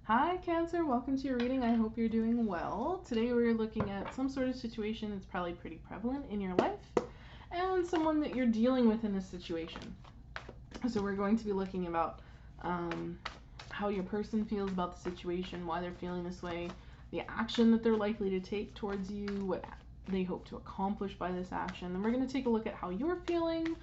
Hi, Cancer. Welcome to your reading. I hope you're doing well. Today we're looking at some sort of situation that's probably pretty prevalent in your life and someone that you're dealing with in this situation. So we're going to be looking about how your person feels about the situation, why they're feeling this way, the action that they're likely to take towards you, what they hope to accomplish by this action. Then we're going to take a look at how you're feeling,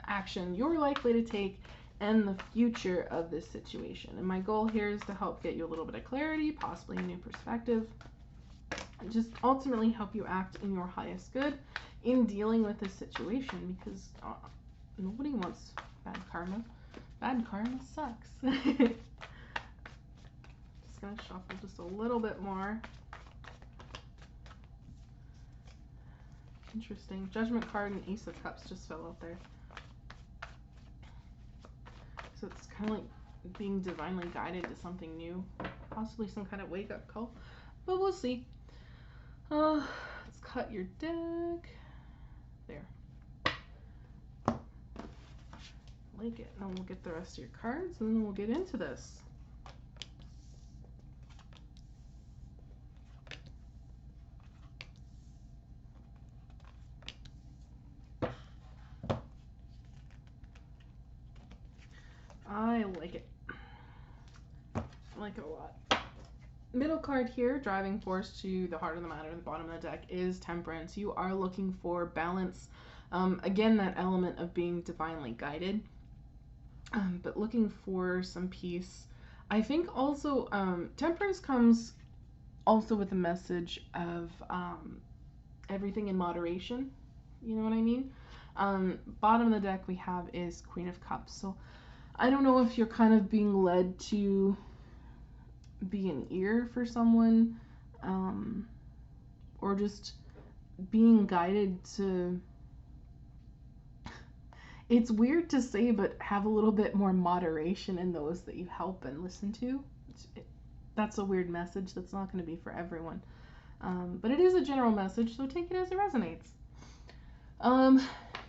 action you're likely to take, and the future of this situation. And my goal here is to help get you a little bit of clarity, possibly a new perspective, and just ultimately help you act in your highest good in dealing with this situation, because nobody wants bad karma. Bad karma sucks. Just gonna shuffle just a little bit more. Interesting. Judgment card and Ace of Cups just fell out there. So it's kind of like being divinely guided to something new. Possibly some kind of wake-up call. But we'll see. Let's cut your deck. There. Like it. And then we'll get the rest of your cards, and then we'll get into this. I like it. I like it a lot. Middle card here, driving force to the heart of the matter, the bottom of the deck, is Temperance. You are looking for balance. Again, that element of being divinely guided, but looking for some peace. I think also Temperance comes also with a message of everything in moderation. You know what I mean? Bottom of the deck we have is Queen of Cups. So I don't know if you're kind of being led to be an ear for someone, or just being guided to, it's weird to say, but have a little bit more moderation in those that you help and listen to. That's a weird message. That's not going to be for everyone. But it is a general message, so take it as it resonates.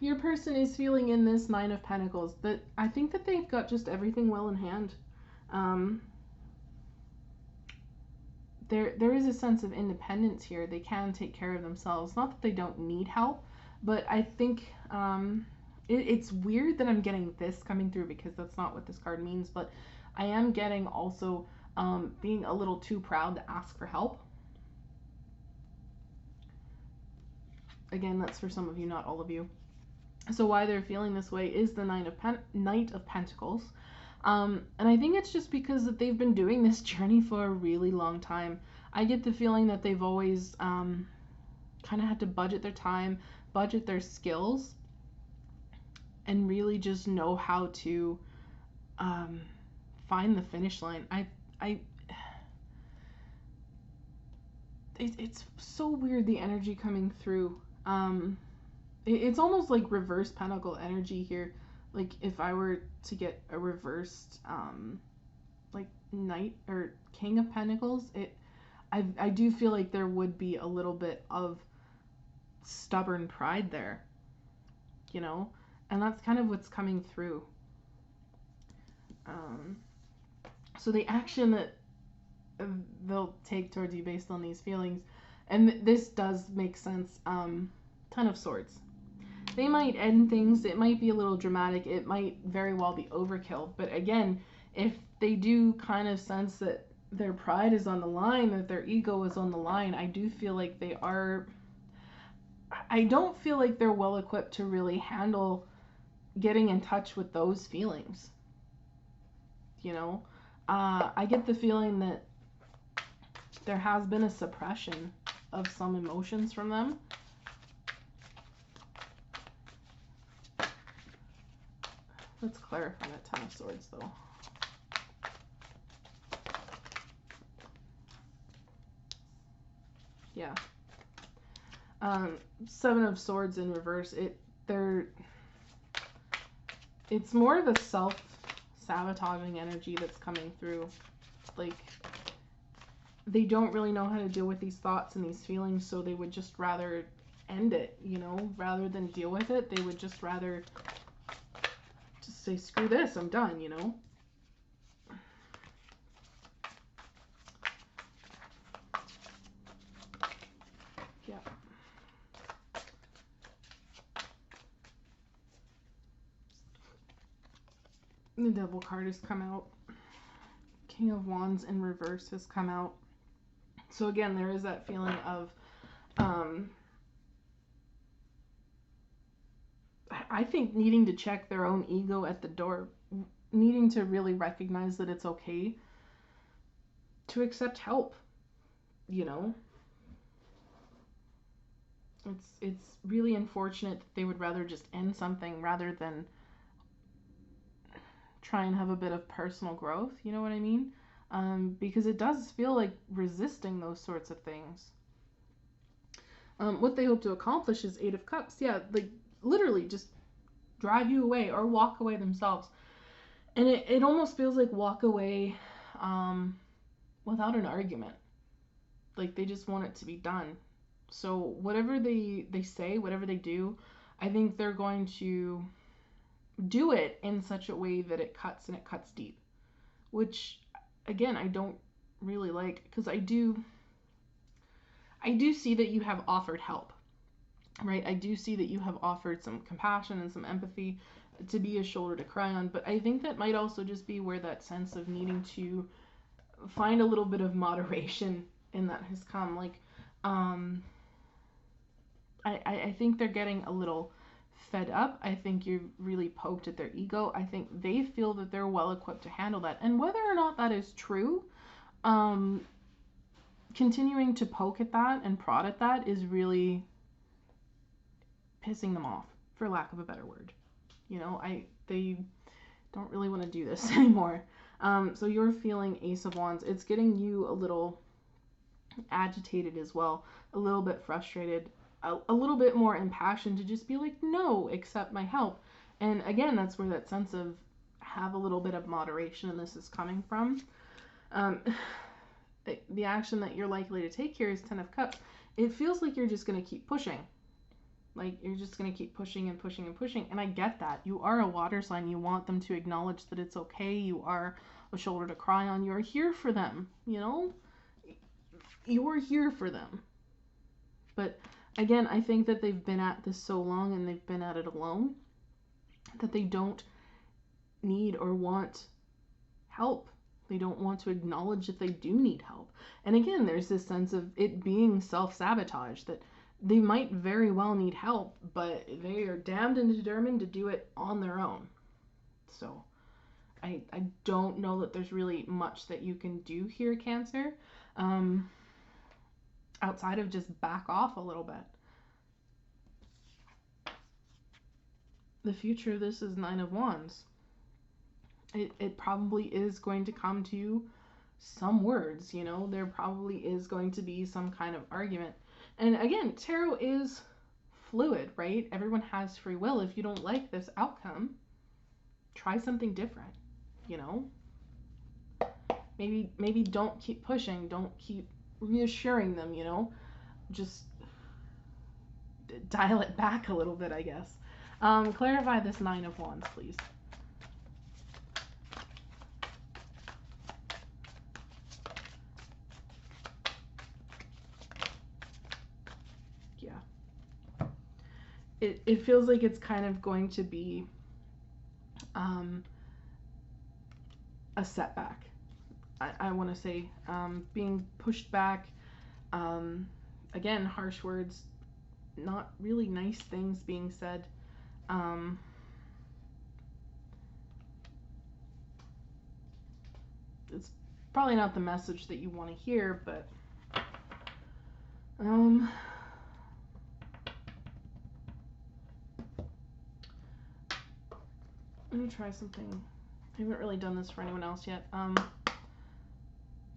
Your person is feeling in this Nine of Pentacles that I think that they've got just everything well in hand. There is a sense of independence here. They can take care of themselves. Not that they don't need help, but I think it's weird that I'm getting this coming through, because that's not what this card means. But I am getting also being a little too proud to ask for help. Again, that's for some of you, not all of you. So why they're feeling this way is the Knight of Pentacles. And I think it's just because that they've been doing this journey for a really long time. I get the feeling that they've always kind of had to budget their time, budget their skills, and really just know how to find the finish line. It's so weird, the energy coming through. It's almost like reverse pentacle energy here. Like if I were to get a reversed like Knight or King of Pentacles, I do feel like there would be a little bit of stubborn pride there, you know, and that's kind of what's coming through. So the action that they'll take towards you based on these feelings, and this does make sense. Ten of Swords. They might end things. It might be a little dramatic. It might very well be overkill. But again, if they do kind of sense that their pride is on the line, that their ego is on the line, I do feel like they are. I don't feel like they're well equipped to really handle getting in touch with those feelings. You know, I get the feeling that there has been a suppression of some emotions from them. Let's clarify that Ten of Swords, though. Yeah. Seven of Swords in reverse. It's more of a self-sabotaging energy that's coming through. Like, they don't really know how to deal with these thoughts and these feelings, so they would just rather end it, you know, rather than deal with it. They would just rather just say, screw this, I'm done, you know. The Devil card has come out. King of Wands in reverse has come out. So again, there is that feeling of, I think, needing to check their own ego at the door, needing to really recognize that it's okay to accept help, you know? It's really unfortunate that they would rather just end something rather than try and have a bit of personal growth, you know what I mean? Because it does feel like resisting those sorts of things. What they hope to accomplish is Eight of Cups. Yeah, like literally just drive you away or walk away themselves. And it almost feels like walk away without an argument. Like they just want it to be done. So whatever they say, whatever they do, I think they're going to do it in such a way that it cuts, and it cuts deep. Which, again, I don't really like, because I do see that you have offered help, right? I do see that you have offered some compassion and some empathy, to be a shoulder to cry on, but I think that might also just be where that sense of needing to find a little bit of moderation in that has come. Like, I think they're getting a little fed up. I think you've really poked at their ego. I think they feel that they're well equipped to handle that. And whether or not that is true, continuing to poke at that and prod at that is really pissing them off, for lack of a better word. You know, they don't really want to do this anymore. So you're feeling Ace of Wands. It's getting you a little agitated as well, a little bit frustrated, a little bit more impassioned to just be like, no, accept my help. And again, that's where that sense of have a little bit of moderation in this is coming from. The action that you're likely to take here is Ten of Cups. It feels like you're just going to keep pushing. Like, you're just going to keep pushing and pushing and pushing. And I get that. You are a water sign. You want them to acknowledge that it's okay. You are a shoulder to cry on. You're here for them, you know? You're here for them. But, again, I think that they've been at this so long and they've been at it alone that they don't need or want help. They don't want to acknowledge that they do need help. And again, there's this sense of it being self-sabotage, that they might very well need help, but they are damned and determined to do it on their own. So I don't know that there's really much that you can do here, Cancer, outside of just back off a little bit. The future of this is Nine of Wands. It probably is going to come to some words, you know? There probably is going to be some kind of argument. And again, tarot is fluid, right? Everyone has free will. If you don't like this outcome, try something different, you know? Maybe don't keep pushing. Don't keep reassuring them, you know? Just dial it back a little bit, I guess. Clarify this Nine of Wands, please. It feels like it's kind of going to be a setback. I want to say being pushed back. Again, harsh words, not really nice things being said. It's probably not the message that you want to hear, but let me try something. I haven't really done this for anyone else yet.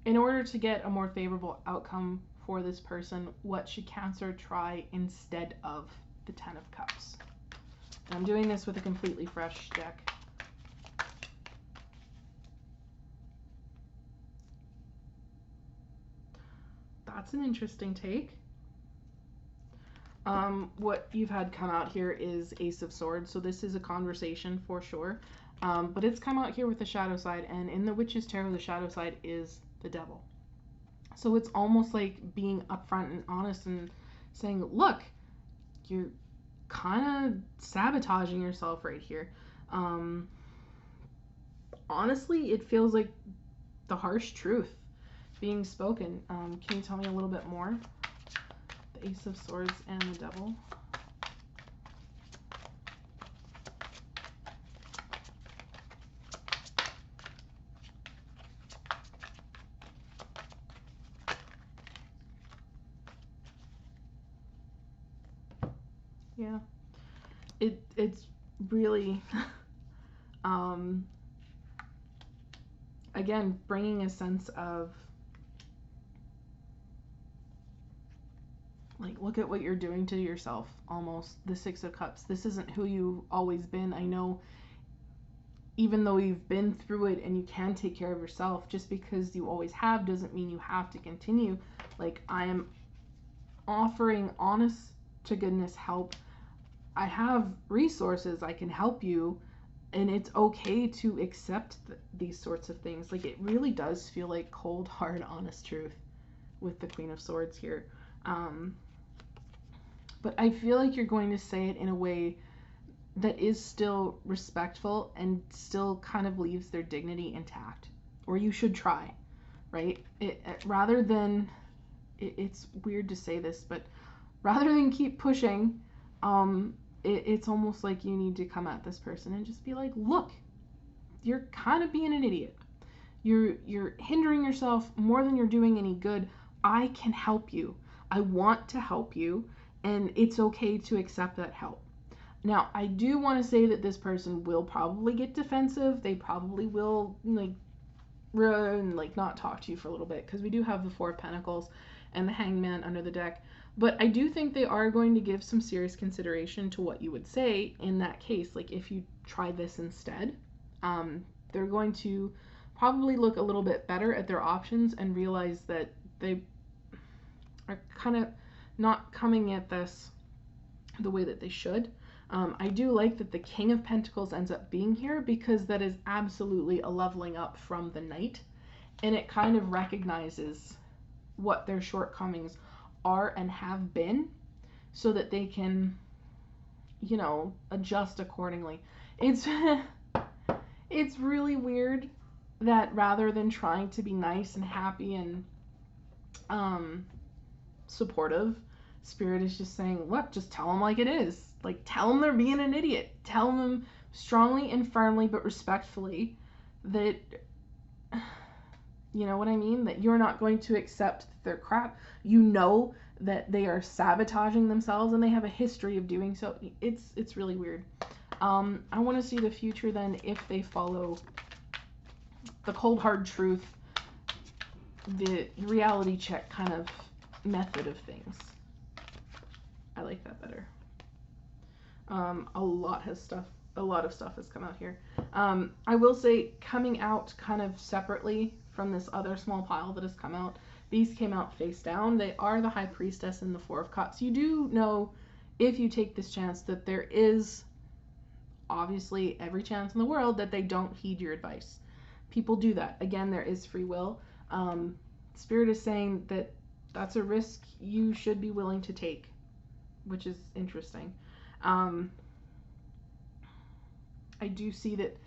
In order to get a more favorable outcome for this person, what should Cancer try instead of the Ten of Cups? And I'm doing this with a completely fresh deck. That's an interesting take. What you've had come out here is Ace of Swords, so this is a conversation for sure. But it's come out here with the shadow side, and in the Witch's Tarot, the shadow side is the Devil. So it's almost like being upfront and honest and saying, look, you're kind of sabotaging yourself right here. honestly, it feels like the harsh truth being spoken. Can you tell me a little bit more? The Ace of Swords and the Devil. Yeah. It's really again, bringing a sense of, like, look at what you're doing to yourself, almost. The Six of Cups. This isn't who you've always been. I know, even though you've been through it and you can take care of yourself, just because you always have doesn't mean you have to continue. Like, I am offering honest to goodness help. I have resources, I can help you, and it's okay to accept these sorts of things. Like, it really does feel like cold, hard, honest truth with the Queen of Swords here. But I feel like you're going to say it in a way that is still respectful and still kind of leaves their dignity intact. Or you should try, right? Rather than, it's weird to say this, but rather than keep pushing, it's almost like you need to come at this person and just be like, look, you're kind of being an idiot. You're hindering yourself more than you're doing any good. I can help you. I want to help you, and it's okay to accept that help. Now, I do want to say that this person will probably get defensive. They probably will, like, run, like, not talk to you for a little bit, because we do have the Four of Pentacles and the Hangman under the deck. But I do think they are going to give some serious consideration to what you would say in that case. Like, if you try this instead, they're going to probably look a little bit better at their options and realize that they are kind of not coming at this the way that they should. I do like that the King of Pentacles ends up being here, because that is absolutely a leveling up from the Knight, and it kind of recognizes what their shortcomings are and have been, so that they can, you know, adjust accordingly. It's it's really weird that rather than trying to be nice and happy and supportive, Spirit is just saying, look, just tell them like it is. Like, tell them they're being an idiot. Tell them strongly and firmly but respectfully that, you know what I mean? That you're not going to accept their crap. You know that they are sabotaging themselves, and they have a history of doing so. It's really weird. I want to see the future then, if they follow the cold hard truth, the reality check kind of method of things. I like that better. A lot of stuff has come out here. I will say, coming out kind of separately from this other small pile that has come out, these came out face down. They are the High Priestess and the Four of Cups. You do know, if you take this chance, that there is obviously every chance in the world that they don't heed your advice. People do that. Again, there is free will. Spirit is saying that that's a risk you should be willing to take, which is interesting. I do see that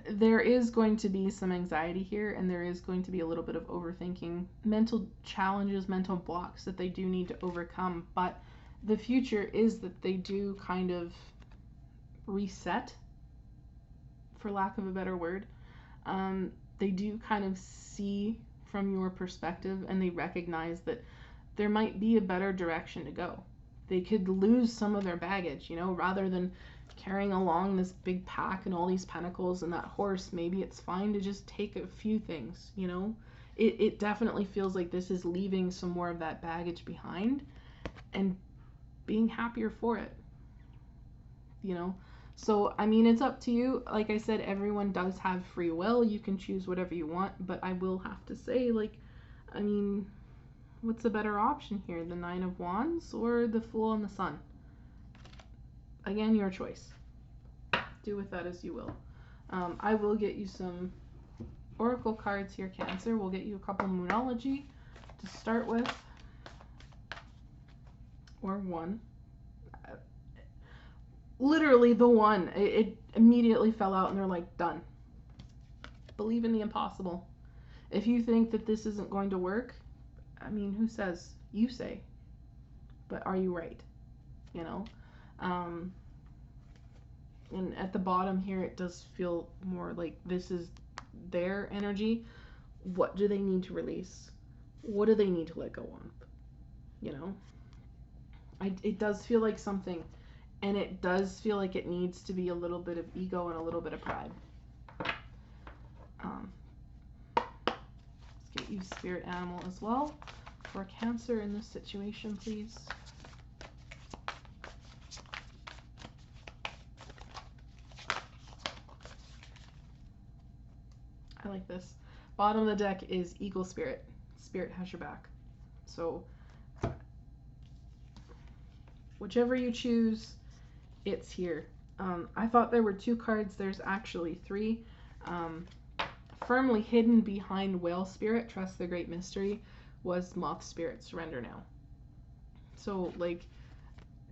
there is going to be some anxiety here, and there is going to be a little bit of overthinking, mental challenges, mental blocks that they do need to overcome. But the future is that they do kind of reset, for lack of a better word. They do kind of see from your perspective, and they recognize that there might be a better direction to go. They could lose some of their baggage, you know, rather than carrying along this big pack and all these pentacles and that horse. Maybe it's fine to just take a few things, you know. It definitely feels like this is leaving some more of that baggage behind and being happier for it, you know. So, I mean, it's up to you. Like I said, everyone does have free will. You can choose whatever you want, but I will have to say, like, I mean, what's a better option here? The Nine of Wands or the Fool and the Sun? Again, your choice. Do with that as you will. I will get you some oracle cards here, Cancer. We'll get you a couple Moonology to start with. Or one. literally the one. It immediately fell out and they're like, done. Believe in the impossible. If you think that this isn't going to work, I mean, who says? You say. But are you right? You know? And at the bottom here, it does feel more like this is their energy. What do they need to release? What do they need to let go of? You know? It does feel like something, and it does feel like it needs to be a little bit of ego and a little bit of pride. Let's get you spirit animal as well for Cancer in this situation, please. I like this. Bottom of the deck is Eagle Spirit. Spirit has your back. So whichever you choose, it's here. I thought there were 2 cards. There's actually 3. Firmly hidden behind Whale Spirit, Trust the Great Mystery, was Moth Spirit, Surrender Now. So, like,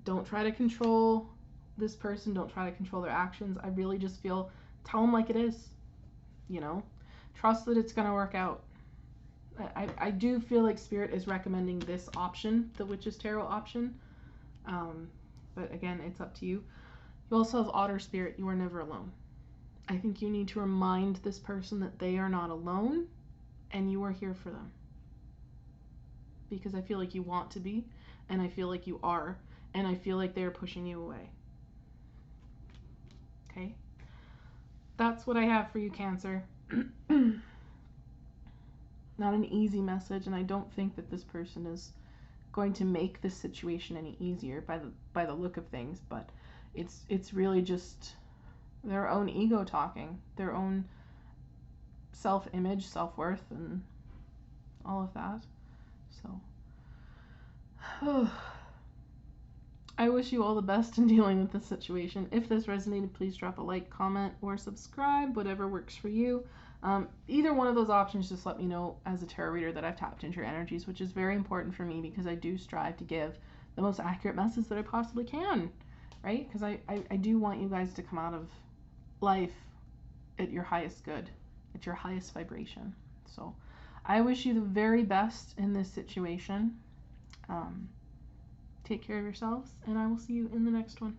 don't try to control this person. Don't try to control their actions. I really just feel, tell them like it is. You know? Trust that it's going to work out. I do feel like Spirit is recommending this option, the Witch's Tarot option. But again, it's up to you. You also have Otter Spirit. You are never alone. I think you need to remind this person that they are not alone and you are here for them. Because I feel like you want to be, and I feel like you are, and I feel like they're pushing you away. Okay? That's what I have for you, Cancer. Not an easy message, and I don't think that this person is going to make this situation any easier by the look of things, but it's really just their own ego talking, their own self-image, self-worth, and all of that. So I wish you all the best in dealing with this situation. If this resonated, please drop a like, comment, or subscribe, whatever works for you. Either one of those options, just let me know as a tarot reader that I've tapped into your energies, which is very important for me because I do strive to give the most accurate message that I possibly can, right? Because I do want you guys to come out of life at your highest good, at your highest vibration. So I wish you the very best in this situation. Take care of yourselves, and I will see you in the next one.